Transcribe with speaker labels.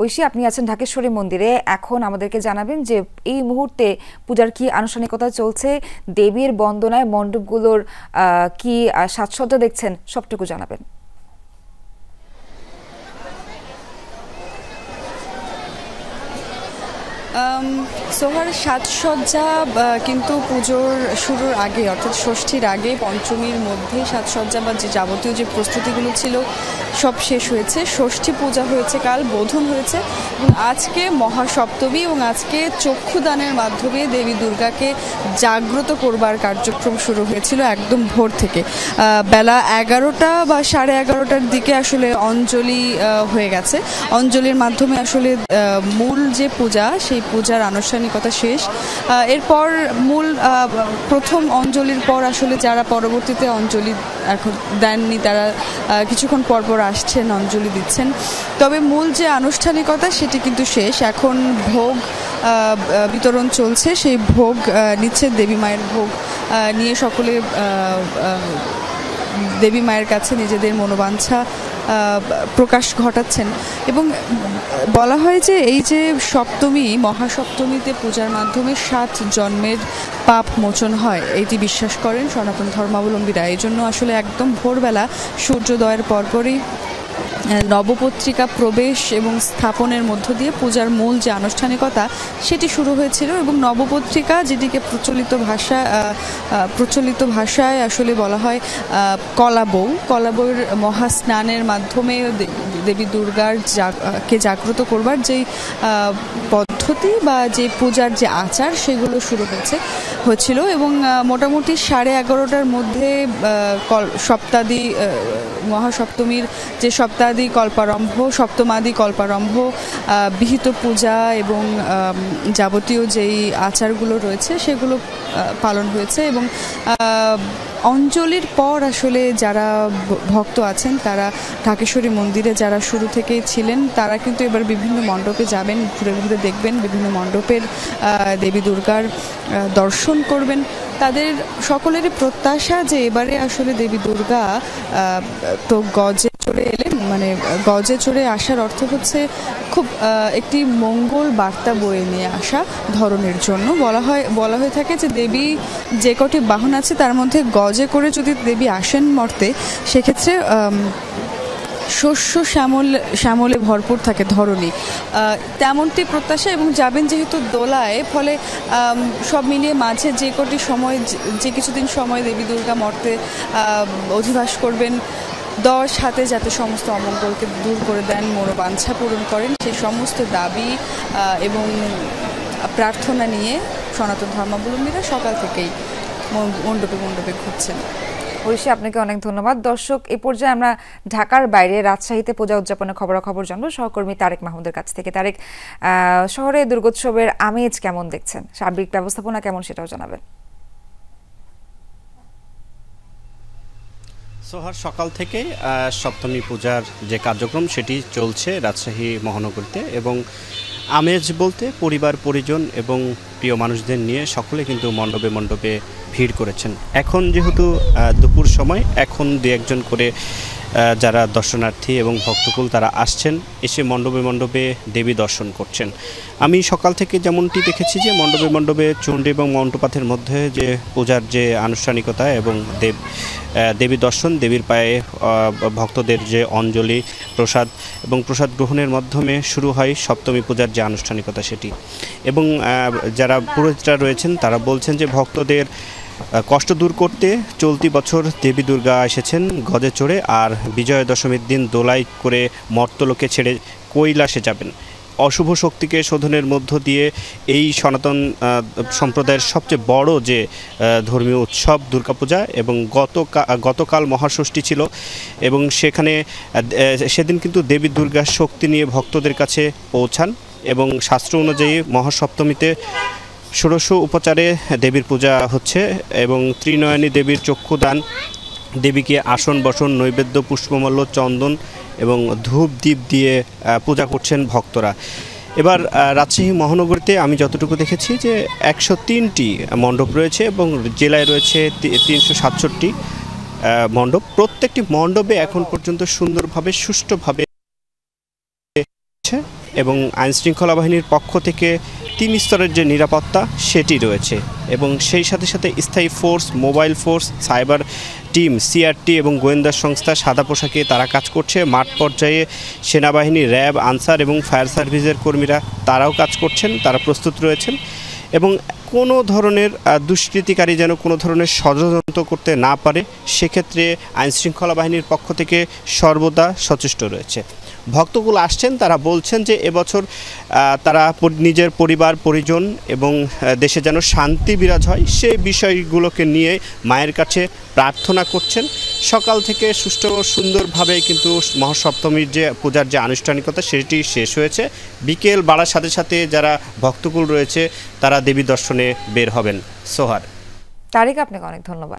Speaker 1: ঐশী, আপনি আছেন ঢাকেশ্বরী মন্দিরে, এখন আমাদেরকে জানাবেন যে এই মুহূর্তে পূজার কি আনুষ্ঠানিকতা চলছে, দেবীর বন্দনায় মণ্ডপগুলোর কি সাজসজ্জা দেখছেন, সবটুকু জানাবেন।
Speaker 2: সোহার সাজসজ্জা কিন্তু পুজোর শুরুর আগে অর্থাৎ ষষ্ঠীর আগে পঞ্চমীর মধ্যে সাজসজ্জা বা যে যাবতীয় যে প্রস্তুতিগুলো ছিল সব শেষ হয়েছে। ষষ্ঠী পূজা হয়েছে, কাল বোধন হয়েছে এবং আজকে মহাসপ্তমী এবং আজকে চক্ষুদানের মাধ্যমে দেবী দুর্গাকে জাগ্রত করবার কার্যক্রম শুরু হয়েছিল একদম ভোর থেকে। বেলা 11টা বা 11:30টার দিকে আসলে অঞ্জলি হয়ে গেছে। অঞ্জলির মাধ্যমে আসলে মূল যে পূজা সেই পূজার আনুষ্ঠানিকতা শেষ। এরপর মূল প্রথম অঞ্জলির পর আসলে যারা পরবর্তীতে অঞ্জলি এখন দেননি তারা কিছুক্ষণ পরপর আসছেন, অঞ্জলি দিচ্ছেন। তবে মূল যে আনুষ্ঠানিকতা সেটি কিন্তু শেষ। এখন ভোগ বিতরণ চলছে, সেই ভোগ নিচ্ছে দেবী মায়ের ভোগ নিয়ে সকলে দেবী মায়ের কাছে নিজেদের মনোবাঞ্ছা প্রকাশ ঘটাচ্ছেন। এবং বলা হয় যে এই যে সপ্তমী, মহাসপ্তমীতে পূজার মাধ্যমে 7 জন্মের পাপ মোচন হয়, এটি বিশ্বাস করেন সনাতন ধর্মাবলম্বীরা। এই জন্য আসলে একদম ভোরবেলা সূর্যোদয়ের পরপরই নবপত্রিকা প্রবেশ এবং স্থাপনের মধ্য দিয়ে পূজার মূল যে আনুষ্ঠানিকতা সেটি শুরু হয়েছিল। এবং নবপত্রিকা, যেটিকে প্রচলিত ভাষায় আসলে বলা হয় কলাবউর মহাস্নানের মাধ্যমে দেবী দুর্গার কে জাগ্রত করবার যেই পদ্ধতি বা যে পূজার যে আচার সেগুলো শুরু হয়েছিল। এবং মোটামুটি 11:30টার মধ্যে সপ্তাদি মহাসপ্তমীর যে সপ্তাদি কল্পারম্ভ, সপ্তমাদি কল্পারম্ভ, বিহিত পূজা এবং যাবতীয় যেই আচারগুলো রয়েছে সেগুলো পালন হয়েছে। এবং অঞ্জলির পর আসলে যারা ভক্ত আছেন তারা ঢাকেশ্বরী মন্দিরে যারা শুরু থেকেই ছিলেন তারা কিন্তু এবার বিভিন্ন মণ্ডপে যাবেন, ঘুরে ঘুরে দেখবেন, বিভিন্ন মণ্ডপের দেবী দুর্গার দর্শন করবেন। তাদের সকলেরই প্রত্যাশা যে এবারে আসলে দেবী দুর্গা তো গজে চড়ে এলেন, মানে গজে চড়ে আসার অর্থ হচ্ছে খুব একটি মঙ্গল বার্তা বয়ে নিয়ে আসা ধরনের জন্য। বলা হয়ে থাকে যে দেবী যে কটি বাহন আছে তার মধ্যে গজে করে যদি দেবী আসেন মর্তে, সেক্ষেত্রে শস্য শ্যামলে ভরপুর থাকে ধরণী, তেমনটি প্রত্যাশা। এবং যাবেন যেহেতু দোলায়, ফলে সব মিলিয়ে মাঝে যে কিছুদিন সময় দেবী দুর্গা মর্তে অধিবাস করবেন, 10 হাতে যাতে সমস্ত অমঙ্গলকে দূর করে দেন, মনোবাঞ্ছা পূরণ করেন, সেই সমস্ত দাবি এবং প্রার্থনা নিয়ে সনাতন ধর্মাবলম্বীরা সকাল থেকেই মণ্ডপে ঘুরছেন।
Speaker 1: ঐশী, আপনাকে অনেক ধন্যবাদ। দর্শক, এ পর্যায়ে আমরা ঢাকার বাইরে রাজশাহীতে পূজা উদযাপনের খবরাখবর জানবো সহকর্মী তারেক মাহমুদের কাছ থেকে। তারেক, শহরে দুর্গোৎসবের আমেজ কেমন দেখছেন, সার্বিক ব্যবস্থাপনা কেমন সেটাও জানাবেন।
Speaker 3: সোহার, সকাল থেকে সপ্তমী পূজার যে কার্যক্রম সেটি চলছে রাজশাহী মহানগরীতে। এবং আমেজ বলতে পরিবার পরিজন এবং প্রিয় মানুষদের নিয়ে সকলে কিন্তু মণ্ডপে ভিড় করেছেন। এখন যেহেতু দুপুর সময়, এখন 2-1 জন করে যারা দর্শনার্থী এবং ভক্তকুল তারা আসছেন, এসে মণ্ডপে দেবী দর্শন করছেন। আমি সকাল থেকে যেমনটি দেখেছি যে মণ্ডপে চণ্ডী এবং মণ্ডপাতের মধ্যে যে পূজার যে আনুষ্ঠানিকতা এবং দেবী দর্শন, দেবীর পায়ে ভক্তদের যে অঞ্জলি, প্রসাদ গ্রহণের মাধ্যমে শুরু হয় সপ্তমী পূজার যে আনুষ্ঠানিকতা সেটি। এবং যারা পুরোহিতরা রয়েছেন তারা বলছেন যে ভক্তদের কষ্ট দূর করতে চলতি বছর দেবী দুর্গা এসেছেন গজে চড়ে, আর বিজয়া দশমীর দিন দোলাই করে মর্তলোকে ছেড়ে কৈলাসে যাবেন। অশুভ শক্তিকে শোধনের মধ্য দিয়ে এই সনাতন সম্প্রদায়ের সবচেয়ে বড় যে ধর্মীয় উৎসব দুর্গাপূজা। এবং গতকাল মহাষষ্ঠী ছিল এবং সেদিন কিন্তু দেবী দুর্গার শক্তি নিয়ে ভক্তদের কাছে পৌঁছান। এবং শাস্ত্র অনুযায়ী মহাসপ্তমীতে ষোড়শ উপচারে দেবীর পূজা হচ্ছে এবং ত্রিনয়নী দেবীর চক্ষুদান, দেবীকে আসন বসন, নৈবেদ্য, পুষ্পমাল্য, চন্দন এবং ধূপ দ্বীপ দিয়ে পূজা করছেন ভক্তরা। এবার রাজশাহী মহানগরীতে আমি যতটুকু দেখেছি যে 103টি মণ্ডপ রয়েছে এবং জেলায় রয়েছে 367টি মণ্ডপ। প্রত্যেকটি মণ্ডপে এখন পর্যন্ত সুন্দরভাবে সুষ্ঠুভাবে রয়েছে এবং আইনশৃঙ্খলা বাহিনীর পক্ষ থেকে 3 স্তরের যে নিরাপত্তা সেটি রয়েছে এবং সেই সাথে সাথে স্থায়ী force, mobile force, cyber team, CRT এবং গোয়েন্দা সংস্থা সাদা পোশাকে তারা কাজ করছে। মাঠ পর্যায়ে সেনাবাহিনী, র্যাব, আনসার এবং ফায়ার সার্ভিসের কর্মীরা তারাও কাজ করছেন, তারা প্রস্তুত রয়েছেন এবং কোনো ধরনের দুষ্কৃতিকারী যেন কোনো ধরনের ষড়যন্ত্র করতে না পারে সেক্ষেত্রে আইনশৃঙ্খলা বাহিনীর পক্ষ থেকে সর্বদা সচেষ্ট রয়েছে। ভক্তগুলো আসছেন, তারা বলছেন যে এবছর তারা নিজের পরিবার পরিজন এবং দেশে যেন শান্তি বিরাজ হয় সেই বিষয়গুলোকে নিয়ে মায়ের কাছে প্রার্থনা করছেন। সকাল থেকে সুষ্ঠু ও সুন্দরভাবে কিন্তু মহাসপ্তমীর যে পূজার যে আনুষ্ঠানিকতা সেটি শেষ হয়েছে। বিকেল বাড়ার সাথে সাথে যারা ভক্তকুল রয়েছে তারা দেবী দর্শনে বের হবেন। সোহার।
Speaker 1: তারেক, আপনাকে অনেক ধন্যবাদ।